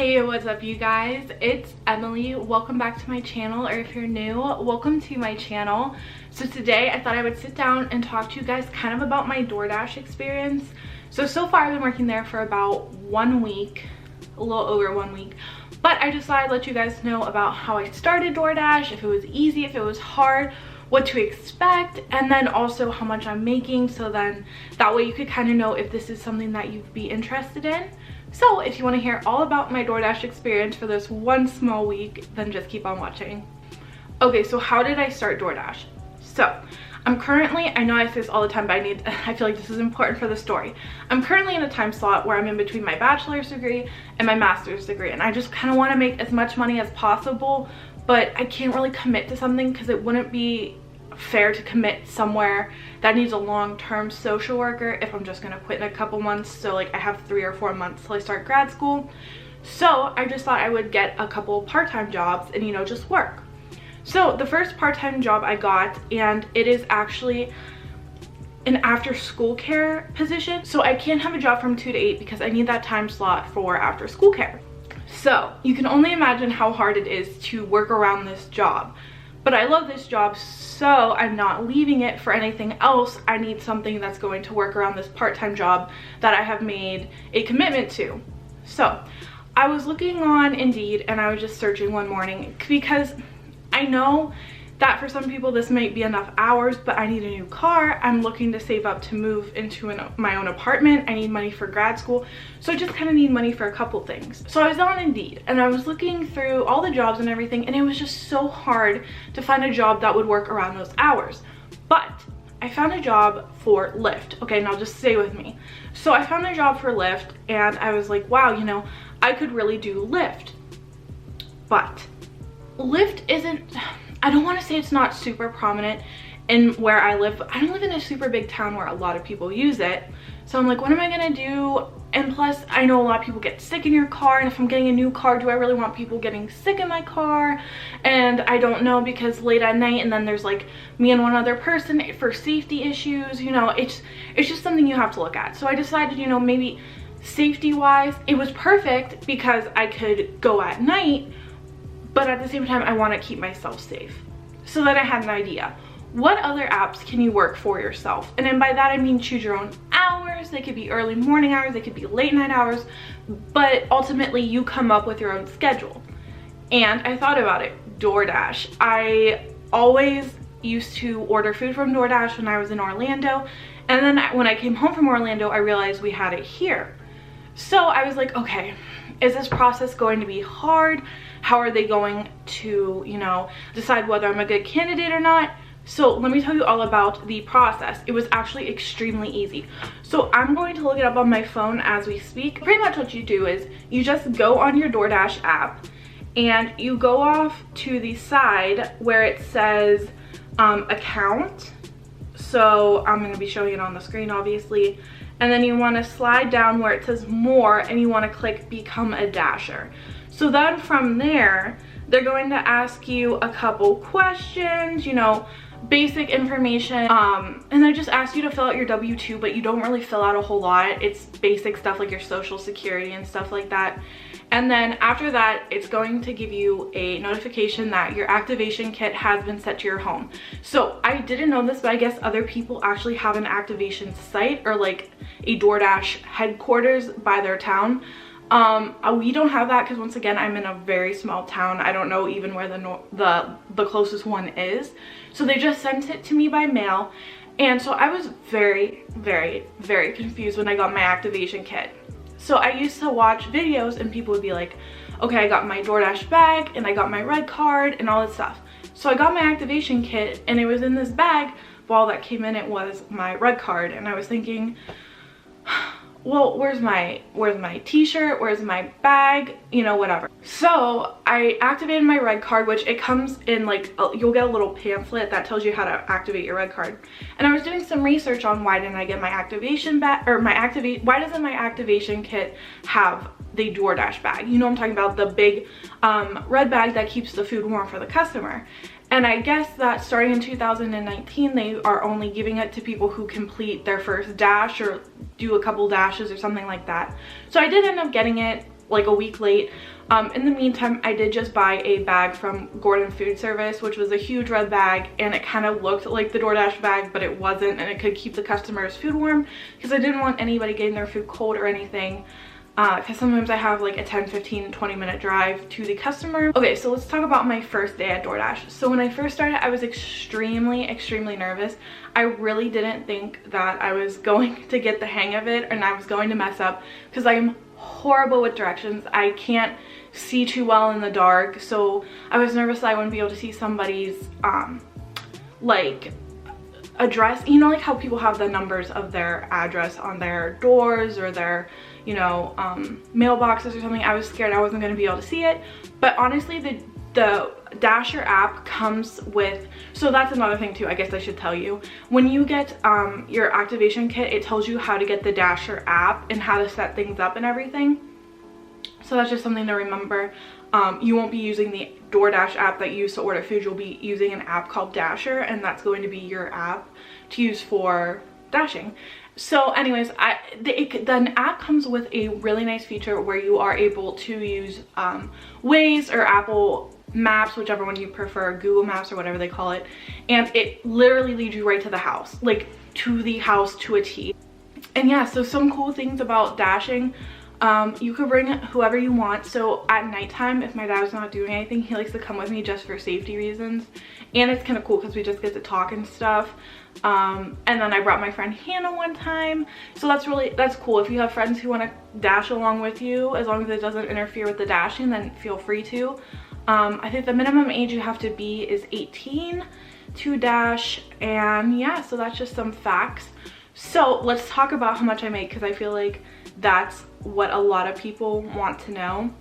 Hey, what's up you guys? It's Emily. Welcome back to my channel, or if you're new, welcome to my channel. So today I thought I would sit down and talk to you guys kind of about my DoorDash experience. So far I've been working there for about 1 week, a little over 1 week, but I just thought I'd let you guys know about how I started DoorDash, if it was easy, if it was hard, what to expect, and then also how much I'm making, so then that way you could kind of know if this is something that you'd be interested in. So if you want to hear all about my DoorDash experience for this one small week, then just keep on watching. Okay, so how did I start DoorDash? So I'm currently, I know I say this all the time, but I feel like this is important for the story. I'm currently in a time slot where I'm in between my bachelor's degree and my master's degree, and I just kind of want to make as much money as possible, but I can't really commit to something because it wouldn't be fair to commit somewhere that needs a long-term social worker if I'm just gonna quit in a couple months. So like I have 3 or 4 months till I start grad school, so I just thought I would get a couple part-time jobs and, you know, just work. So the first part-time job I got, and it is actually an after-school care position, so I can't have a job from 2 to 8 because I need that time slot for after-school care. So you can only imagine how hard it is to work around this job. But I love this job, so I'm not leaving it for anything else. I need something that's going to work around this part-time job that I have made a commitment to. So I was looking on Indeed and I was just searching one morning because I know that for some people this might be enough hours, but I need a new car. I'm looking to save up to move into my own apartment. I need money for grad school, so I just kind of need money for a couple things. So I was on Indeed and I was looking through all the jobs and everything, and it was just so hard to find a job that would work around those hours. But I found a job for Lyft. Okay, now just stay with me. So I found a job for Lyft and I was like, wow, you know, I could really do Lyft. But Lyft isn't, I don't want to say it's not super prominent in where I live, but I don't live in a super big town where a lot of people use it. So I'm like, what am I gonna do? And plus, I know a lot of people get sick in your car, and if I'm getting a new car, do I really want people getting sick in my car? And I don't know, because late at night, and then there's like me and one other person for safety issues, you know, it's just something you have to look at. So I decided, you know, maybe safety wise, it was perfect because I could go at night, but at the same time, I want to keep myself safe. So then I had an idea. What other apps can you work for yourself? And then by that, I mean choose your own hours. They could be early morning hours, they could be late night hours, but ultimately you come up with your own schedule. And I thought about it, DoorDash. I always used to order food from DoorDash when I was in Orlando. And then when I came home from Orlando, I realized we had it here. So I was like, okay, is this process going to be hard? How are they going to, you know, decide whether I'm a good candidate or not? So let me tell you all about the process. It was actually extremely easy. So I'm going to look it up on my phone as we speak. Pretty much what you do is you just go on your DoorDash app and you go off to the side where it says account. So I'm going to be showing it on the screen, obviously. And then you want to slide down where it says more and you want to click become a dasher. So then from there, they're going to ask you a couple questions, you know, basic information, and they just ask you to fill out your W-2, but you don't really fill out a whole lot. It's basic stuff like your social security and stuff like that. And then after that, it's going to give you a notification that your activation kit has been sent to your home. So I didn't know this, but I guess other people actually have an activation site or like a DoorDash headquarters by their town. We don't have that because, once again, I'm in a very small town. I don't know even where the closest one is. So they just sent it to me by mail. And so I was very, very, very confused when I got my activation kit. So I used to watch videos and people would be like, okay, I got my DoorDash bag and I got my red card and all this stuff. So I got my activation kit and it was in this bag, but all that came in it was my red card. And I was thinking, well, where's my t-shirt, where's my bag, you know, whatever. So I activated my red card, which it comes in like you'll get a little pamphlet that tells you how to activate your red card. And I was doing some research on why didn't I get my activation bag, or why doesn't my activation kit have the DoorDash bag? You know what I'm talking about, the big red bag that keeps the food warm for the customer. And I guess that starting in 2019, they are only giving it to people who complete their first dash or do a couple dashes or something like that. So I did end up getting it. like a week late. In the meantime, I did just buy a bag from Gordon Food Service, which was a huge red bag, and it kind of looked like the DoorDash bag, but it wasn't, and it could keep the customers' food warm because I didn't want anybody getting their food cold or anything. Because sometimes I have like a 10, 15, 20 minute drive to the customer. Okay, so let's talk about my first day at DoorDash. So when I first started, I was extremely nervous. I really didn't think that I was going to get the hang of it and I was going to mess up because I am horrible with directions. I can't see too well in the dark, so I was nervous that I wouldn't be able to see somebody's like address. You know, like how people have the numbers of their address on their doors or their, you know, mailboxes or something. I was scared I wasn't going to be able to see it. But honestly, the Dasher app comes with, so that's another thing too, I guess I should tell you. When you get your activation kit, it tells you how to get the Dasher app and how to set things up and everything. So that's just something to remember. You won't be using the DoorDash app that you use to order food. You'll be using an app called Dasher, and that's going to be your app to use for dashing. So anyways, the app comes with a really nice feature where you are able to use Waze or Apple Maps, whichever one you prefer, Google Maps or whatever they call it, and it literally leads you right to the house, like to the house to a T. And yeah, so some cool things about dashing. You could bring whoever you want. So at nighttime, if my dad's not doing anything, he likes to come with me just for safety reasons, and it's kind of cool because we just get to talk and stuff. And then I brought my friend Hannah one time, so that's cool. If you have friends who want to dash along with you, as long as it doesn't interfere with the dashing, then feel free to. I think the minimum age you have to be is 18 to dash, and yeah, so that's just some facts. So let's talk about how much I make, because I feel like that's what a lot of people want to know.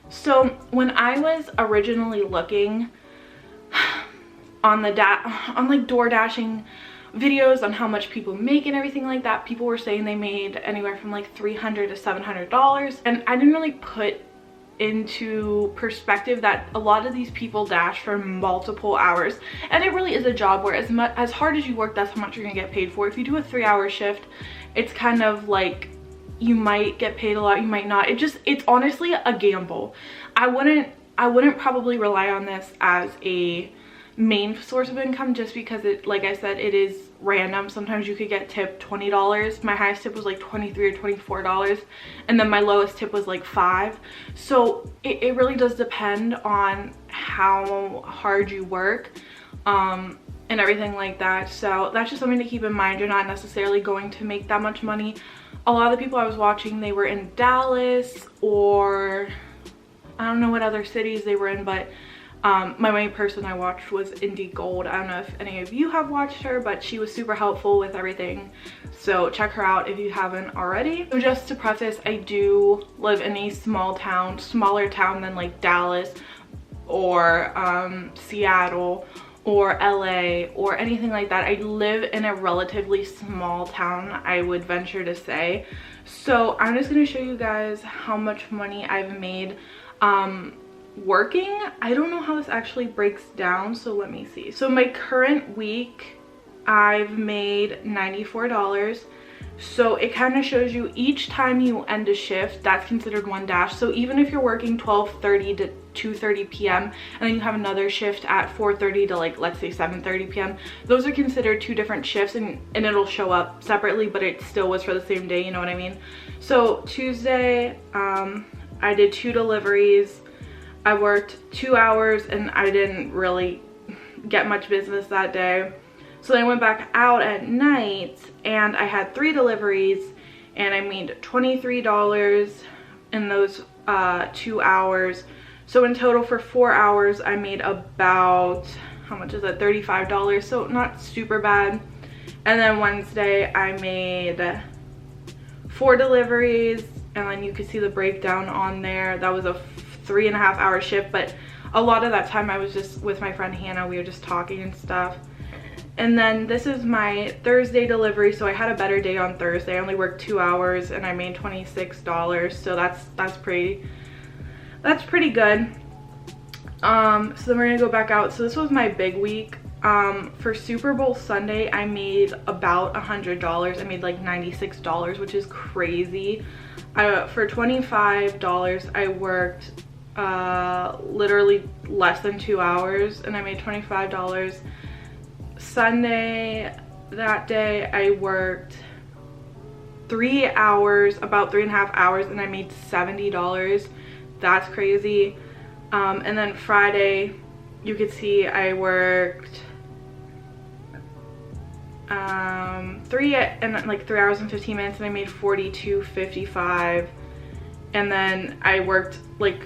So when I was originally looking on like door dashing videos on how much people make and everything like that, people were saying they made anywhere from like $300 to $700, and I didn't really put into perspective that a lot of these people dash for multiple hours, and it really is a job where as hard as you work, that's how much you're gonna get paid for. If you do a 3-hour shift, it's kind of like you might get paid a lot, you might not. It's honestly a gamble. I wouldn't probably rely on this as a main source of income, just because it, like I said, it is random. Sometimes you could get tipped $20. My highest tip was like $23 or $24, and then my lowest tip was like $5. So it really does depend on how hard you work and everything like that. So that's just something to keep in mind. You're not necessarily going to make that much money. A lot of the people I was watching, they were in Dallas, or I don't know what other cities they were in, but my main person I watched was Indie Gold. I don't know if any of you have watched her, but she was super helpful with everything. So check her out if you haven't already. So just to preface, I do live in a small town, smaller town than like Dallas or Seattle or LA or anything like that. I live in a relatively small town, I would venture to say. So I'm just gonna show you guys how much money I've made working. I don't know how this actually breaks down, so let me see. So my current week, I've made $94. So it kind of shows you each time you end a shift, that's considered one dash. So even if you're working 12:30 to 2:30 p.m. and then you have another shift at 4:30 to like, let's say 7:30 p.m. those are considered two different shifts, and it'll show up separately, but it still was for the same day, you know what I mean? So Tuesday, I did 2 deliveries. I worked 2 hours and I didn't really get much business that day. So then I went back out at night and I had 3 deliveries and I made $23 in those 2 hours. So in total for 4 hours, I made about, how much is that, $35, so not super bad. And then Wednesday, I made 4 deliveries, and then you can see the breakdown on there. That was a 3.5 hour shift, but a lot of that time I was just with my friend Hannah. We were just talking and stuff. And then this is my Thursday delivery, so I had a better day on Thursday. I only worked 2 hours and I made $26, so that's pretty good. So then we're gonna go back out. So this was my big week. For Super Bowl Sunday, I made about $100. I made like $96, which is crazy. For $25 I worked literally less than 2 hours, and I made $25. Sunday, that day I worked 3 hours, about 3.5 hours, and I made $70. That's crazy. And then Friday, you could see I worked 3 hours and 15 minutes, and I made $42.55. And then I worked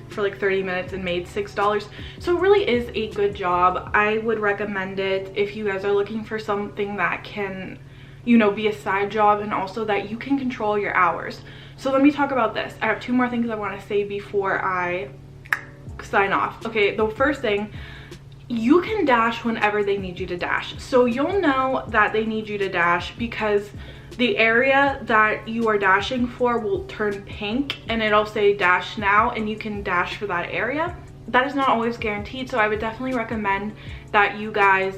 for 30 minutes and made $6. So it really is a good job. I would recommend it if you guys are looking for something that can, you know, be a side job, and also that you can control your hours. So let me talk about this. I have 2 more things I want to say before I sign off. Okay, the first thing, you can dash whenever they need you to dash. So you'll know that they need you to dash because the area that you are dashing for will turn pink and it'll say dash now, and you can dash for that area. That is not always guaranteed, so I would definitely recommend that you guys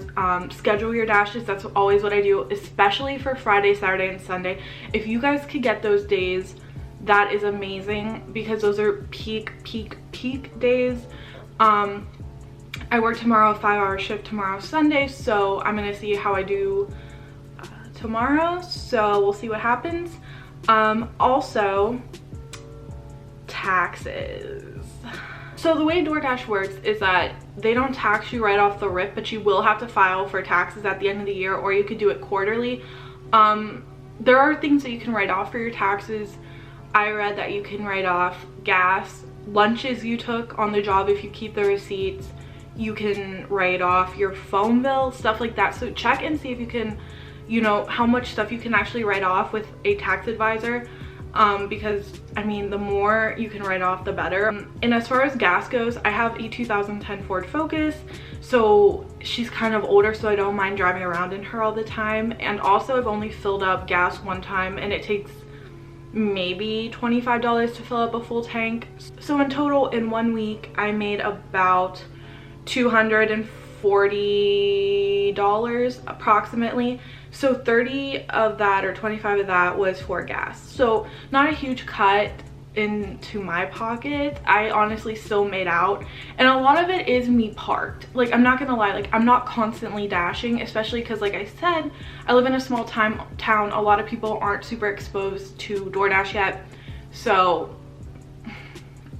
schedule your dashes. That's always what I do, especially for Friday, Saturday, and Sunday. If you guys could get those days, that is amazing, because those are peak days. I work tomorrow, a 5-hour shift tomorrow, Sunday, so I'm gonna see how I do tomorrow, so we'll see what happens. Also, taxes. So the way DoorDash works is that they don't tax you right off the rip, but you will have to file for taxes at the end of the year, or you could do it quarterly. There are things that you can write off for your taxes. I read that you can write off gas, lunches you took on the job if you keep the receipts. You can write off your phone bill, stuff like that. So check and see if you can, you know, how much stuff you can actually write off with a tax advisor. Because I mean, the more you can write off, the better. And as far as gas goes, I have a 2010 Ford Focus, so she's kind of older, so I don't mind driving around in her all the time. And also, I've only filled up gas one time, and it takes maybe $25 to fill up a full tank. So in total, in 1 week, I made about $240 approximately. So 30 of that, or 25 of that, was for gas. So not a huge cut into my pocket. I honestly still made out, and a lot of it is me parked. Like, I'm not gonna lie, like, I'm not constantly dashing, especially because, like I said, I live in a small town. A lot of people aren't super exposed to DoorDash yet, so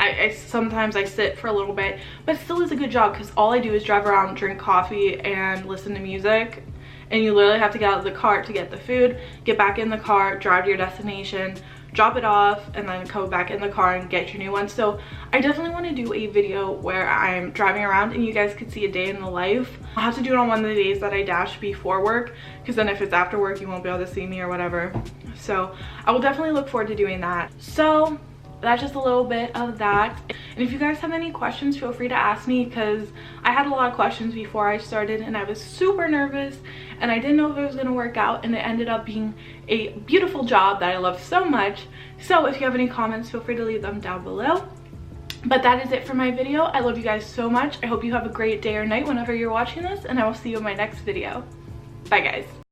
I sometimes I sit for a little bit, but it still is a good job because all I do is drive around, drink coffee, and listen to music. And you literally have to get out of the car to get the food, get back in the car, drive to your destination, drop it off, and then go back in the car and get your new one. So I definitely want to do a video where I'm driving around and you guys could see a day in the life. I'll have to do it on one of the days that I dash before work, because then if it's after work, you won't be able to see me or whatever. So I will definitely look forward to doing that. So that's just a little bit of that. And if you guys have any questions, feel free to ask me, because I had a lot of questions before I started and I was super nervous and I didn't know if it was going to work out, and it ended up being a beautiful job that I love so much. So if you have any comments, feel free to leave them down below. But that is it for my video. I love you guys so much. I hope you have a great day or night whenever you're watching this, and I will see you in my next video. Bye guys.